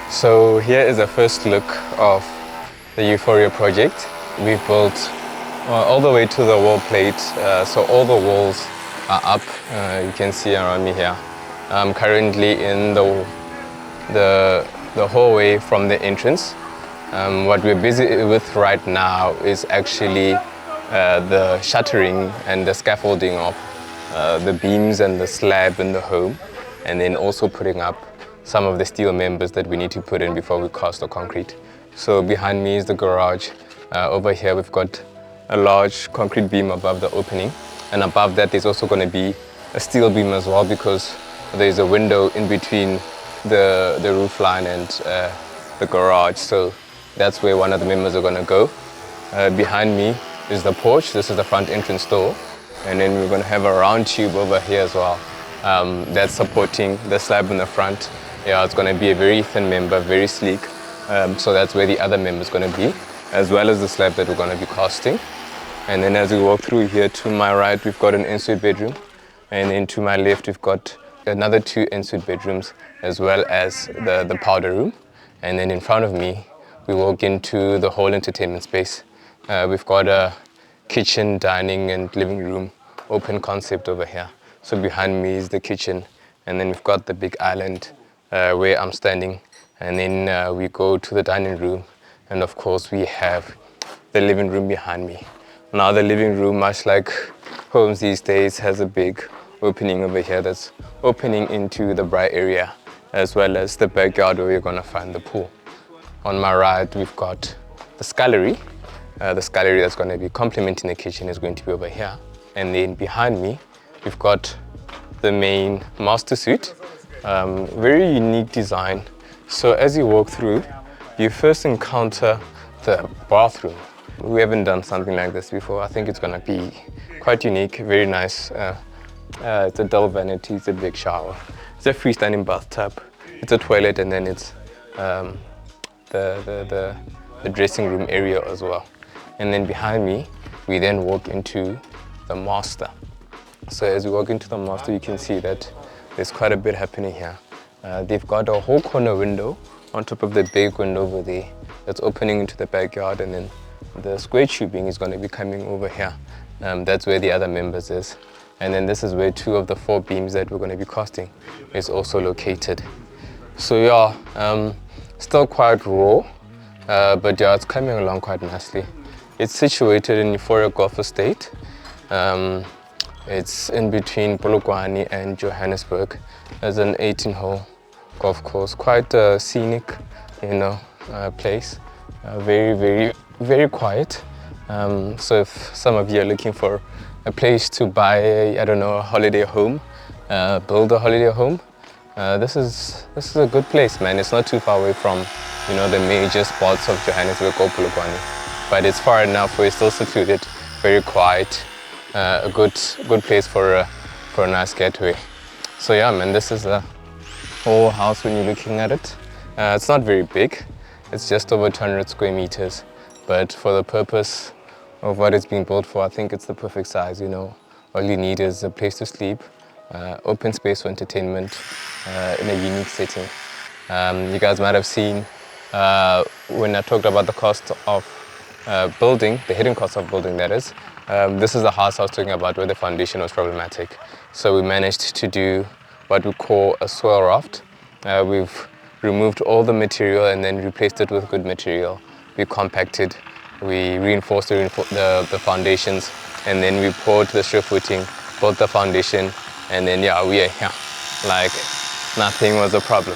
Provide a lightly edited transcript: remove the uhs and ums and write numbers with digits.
So here is a first look of the Euphoria project. We've built all the way to the wall plate, so all the walls are up. You can see around me here. I'm currently in the hallway from the entrance. What we're busy with right now is actually the shuttering and the scaffolding of the beams and the slab in the home, and then also putting up some of the steel members that we need to put in before we cast the concrete. So behind me is the garage. Over here we've got a large concrete beam above the opening, and above that there's also going to be a steel beam as well, because there's a window in between the roof line and the garage. So that's where one of the members are going to go. Behind me is the porch. This is the front entrance door, and then we're going to have a round tube over here as well. That's supporting the slab in the front. Yeah, it's going to be a very thin member, very sleek. So that's where the other member is going to be, as well as the slab that we're going to be casting. And then as we walk through here, to my right we've got an ensuite bedroom, and then to my left we've got another 2 ensuite bedrooms, as well as the powder room. And then in front of me we walk into the whole entertainment space. We've got a kitchen, dining and living room open concept over here. So behind me is the kitchen, and then we've got the big island where I'm standing, and then we go to the dining room, and of course we have the living room behind me. Now the living room, much like homes these days, has a big opening over here that's opening into the bright area, as well as the backyard where you're going to find the pool. On my right we've got the scullery. The scullery that's going to be complementing the kitchen is going to be over here. And then behind me we've got the main master suite. Very unique design. So as you walk through, you first encounter the bathroom. We haven't done something like this before. I think it's going to be quite unique, very nice. It's a double vanity, it's a big shower. It's a freestanding bathtub, it's a toilet, and then it's the dressing room area as well. And then behind me, we then walk into the master. So as we walk into the master, you can see that there's quite a bit happening here. They've got a whole corner window on top of the big window over there that's opening into the backyard, and then the square tubing is going to be coming over here. That's where the other members is. And then this is where 2 of the 4 beams that we're going to be casting is also located. So yeah, still quite raw, but yeah, it's coming along quite nicely. It's situated in Euphoria Golf Estate. It's in between Polokwane and Johannesburg. There's an 18-hole golf course, quite a scenic, place. Very quiet. So if some of you are looking for a place to buy, a holiday home, build a holiday home, this is a good place, man. It's not too far away from, the major spots of Johannesburg or Polokwane, but it's far enough where it's still secluded, very quiet, a good place for a nice getaway. So yeah, man, this is a whole house when you're looking at it. It's not very big. It's just over 200 square meters, but for the purpose of what it's being built for, I think it's the perfect size. All you need is a place to sleep, open space for entertainment in a unique setting. You guys might have seen when I talked about the cost of building, the hidden cost of building, that is. This is the house I was talking about where the foundation was problematic. So we managed to do what we call a swell raft. We've removed all the material and then replaced it with good material. We compacted, we reinforced the foundations, and then we poured the strip footing, built the foundation, and then yeah, we are here. Like nothing was a problem.